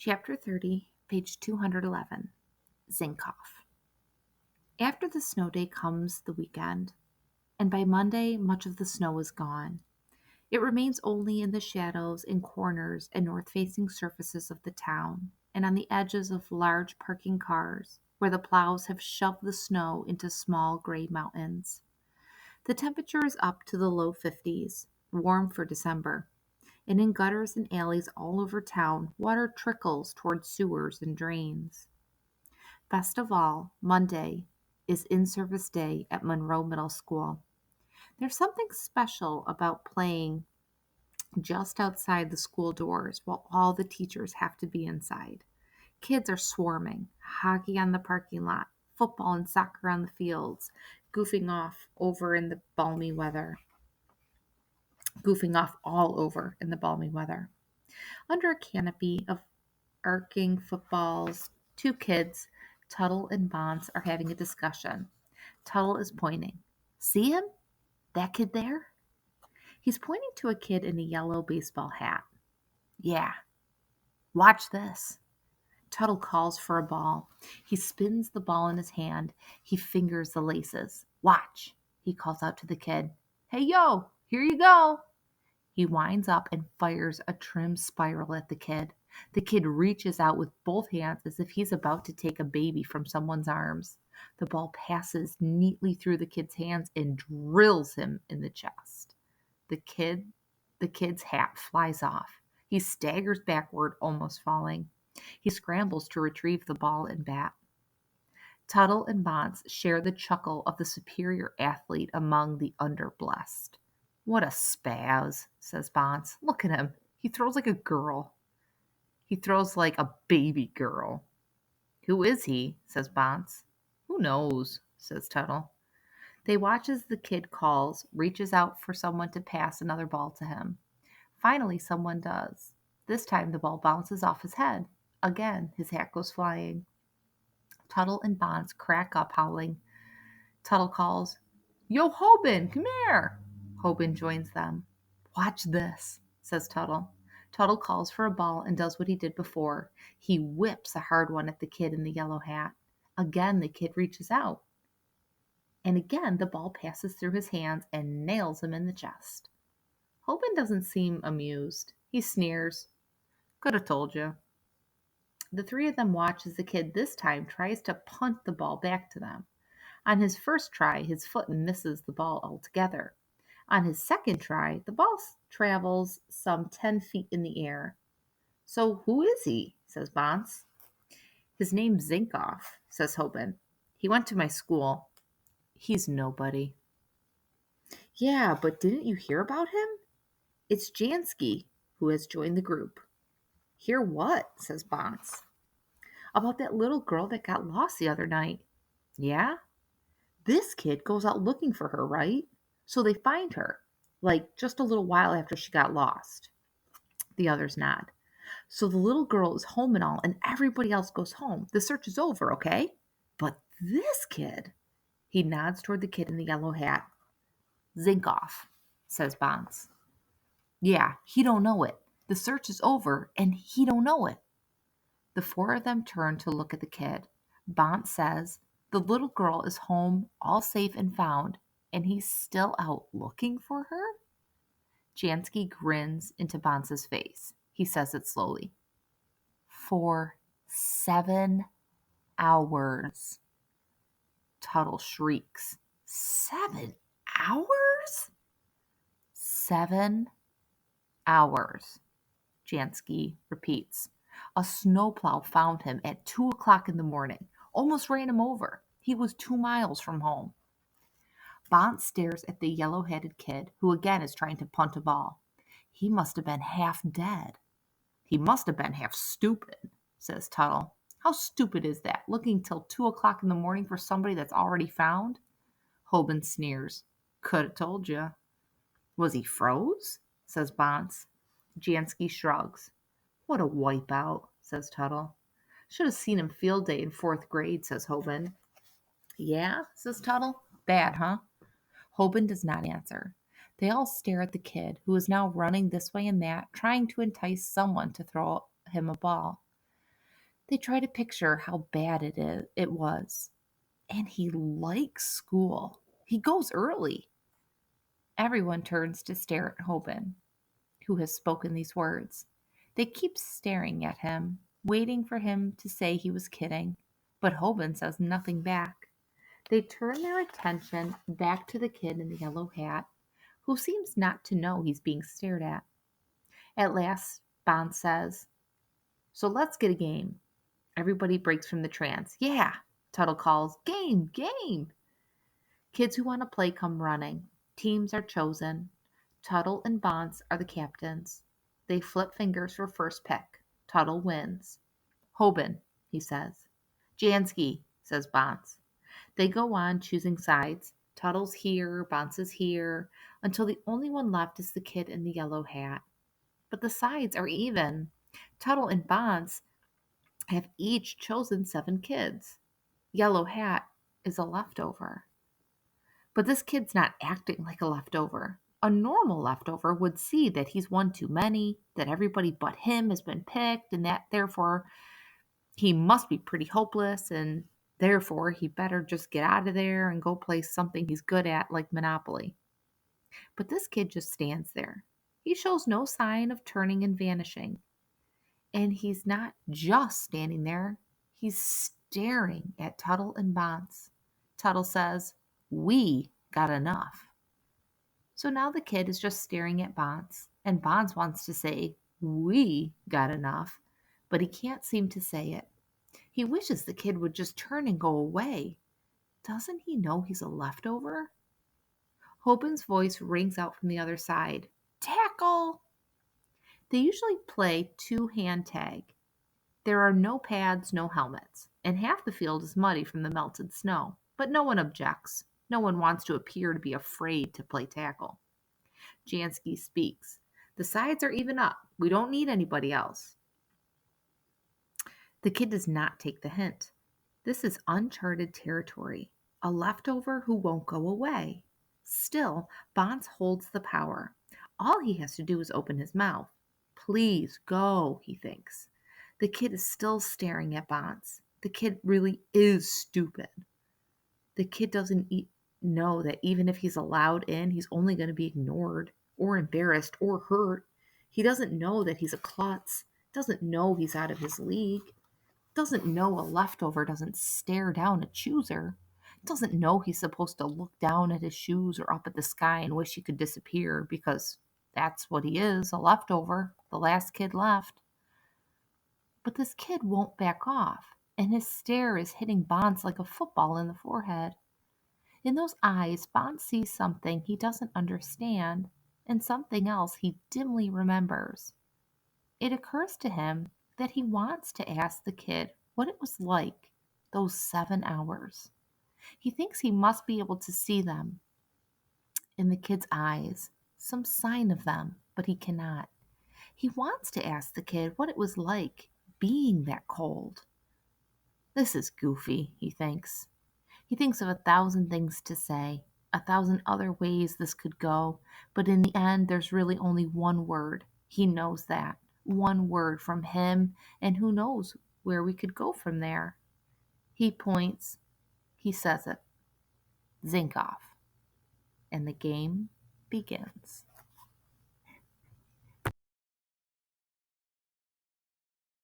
Chapter 30, page 211, Zinkoff. After the snow day comes the weekend, and by Monday much of the snow is gone. It remains only in the shadows and corners and north-facing surfaces of the town, and on the edges of large parking cars, where the plows have shoved the snow into small gray mountains. The temperature is up to the low 50s, warm for December, and in gutters and alleys all over town, water trickles toward sewers and drains. Best of all, Monday is in-service day at Monroe Middle School. There's something special about playing just outside the school doors while all the teachers have to be inside. Kids are swarming, hockey on the parking lot, football and soccer on the fields, goofing off all over in the balmy weather. Under a canopy of arcing footballs, two kids, Tuttle and Bonds, are having a discussion. Tuttle is pointing. See him? That kid there? He's pointing to a kid in a yellow baseball hat. Yeah. Watch this. Tuttle calls for a ball. He spins the ball in his hand. He fingers the laces. Watch, he calls out to the kid. Hey, yo, here you go. He winds up and fires a trim spiral at the kid. The kid reaches out with both hands as if he's about to take a baby from someone's arms. The ball passes neatly through the kid's hands and drills him in the chest. The kid's hat flies off. He staggers backward, almost falling. He scrambles to retrieve the ball and bat. Tuttle and Bonds share the chuckle of the superior athlete among the underblessed. What a spaz, says Bonds. Look at him. He throws like a girl. He throws like a baby girl. Who is he? Says Bonds. Who knows, says Tuttle. They watch as the kid reaches out for someone to pass another ball to him. Finally, someone does. This time the ball bounces off his head. Again, his hat goes flying. Tuttle and Bonds crack up, howling. Tuttle calls, Yo, Hoban, come here. Hoban joins them. Watch this, says Tuttle. Tuttle calls for a ball and does what he did before. He whips a hard one at the kid in the yellow hat. Again, the kid reaches out. And again, the ball passes through his hands and nails him in the chest. Hoban doesn't seem amused. He sneers. Could have told you. The three of them watch as the kid this time tries to punt the ball back to them. On his first try, his foot misses the ball altogether. On his second try, the ball travels some 10 feet in the air. So who is he? Says Bonds. His name's Zinkoff, says Hoban. He went to my school. He's nobody. Yeah, but didn't you hear about him? It's Jansky, who has joined the group. Hear what? Says Bonds. About that little girl that got lost the other night. Yeah? This kid goes out looking for her, right? So they find her, like just a little while after she got lost. The others nod. So the little girl is home and all, and everybody else goes home. The search is over, okay? But this kid, he nods toward the kid in the yellow hat. Zinkoff, says Bonds. Yeah, he don't know it. The search is over, and he don't know it. The four of them turn to look at the kid. Bonds says, the little girl is home, all safe and found, and he's still out looking for her? Jansky grins into Bonds' face. He says it slowly. For 7 hours. Tuttle shrieks. 7 hours? 7 hours, Jansky repeats. A snowplow found him at 2 o'clock in the morning. Almost ran him over. He was 2 miles from home. Bonds stares at the yellow-headed kid, who again is trying to punt a ball. He must have been half dead. He must have been half stupid, says Tuttle. How stupid is that, looking till 2 o'clock in the morning for somebody that's already found? Hoban sneers. Could have told you. Was he froze? Says Bonds. Jansky shrugs. What a wipeout, says Tuttle. Should have seen him field day in 4th grade, says Hoban. Yeah, says Tuttle. Bad, huh? Hoban does not answer. They all stare at the kid, who is now running this way and that, trying to entice someone to throw him a ball. They try to picture how bad it was. And he likes school. He goes early. Everyone turns to stare at Hoban, who has spoken these words. They keep staring at him, waiting for him to say he was kidding, but Hoban says nothing back. They turn their attention back to the kid in the yellow hat, who seems not to know he's being stared at. At last, Bond says, "So let's get a game." Everybody breaks from the trance. "Yeah," Tuttle calls. "Game, game." Kids who want to play come running. Teams are chosen. Tuttle and Bonds are the captains. They flip fingers for first pick. Tuttle wins. "Hoban," he says. "Jansky," says Bonds. They go on choosing sides. Tuttle's here, Bonds is here, until the only one left is the kid in the yellow hat. But the sides are even. Tuttle and Bonds have each chosen 7 kids. Yellow hat is a leftover. But this kid's not acting like a leftover. A normal leftover would see that he's one too many, that everybody but him has been picked, and that therefore he must be pretty hopeless, and therefore he better just get out of there and go play something he's good at, like Monopoly. But this kid just stands there. He shows no sign of turning and vanishing. And he's not just standing there, he's staring at Tuttle and Bonds. Tuttle says, "We got enough." So now the kid is just staring at Bonds, and Bonds wants to say, "We got enough," but he can't seem to say it. He wishes the kid would just turn and go away. Doesn't he know he's a leftover? Hoban's voice rings out from the other side. "Tackle!" They usually play two-hand tag. There are no pads, no helmets, and half the field is muddy from the melted snow. But no one objects. No one wants to appear to be afraid to play tackle. Jansky speaks. "The sides are even up. We don't need anybody else." The kid does not take the hint. This is uncharted territory. A leftover who won't go away. Still, Bonds holds the power. All he has to do is open his mouth. "Please go," he thinks. The kid is still staring at Bonds. The kid really is stupid. The kid doesn't know that even if he's allowed in, he's only going to be ignored or embarrassed or hurt. He doesn't know that he's a klutz, doesn't know he's out of his league, doesn't know a leftover doesn't stare down a chooser, doesn't know he's supposed to look down at his shoes or up at the sky and wish he could disappear because that's what he is, a leftover, the last kid left. But this kid won't back off, and his stare is hitting Bonds like a football in the forehead. In those eyes, Bond sees something he doesn't understand and something else he dimly remembers. It occurs to him that he wants to ask the kid what it was like those 7 hours. He thinks he must be able to see them in the kid's eyes, some sign of them, but he cannot. He wants to ask the kid what it was like being that cold. This is goofy, he thinks. He thinks of 1,000 things to say, 1,000 other ways this could go, but in the end, there's really only one word. He knows that. One word from him, and who knows where we could go from there. He points, he says it. Zinkoff. And the game begins.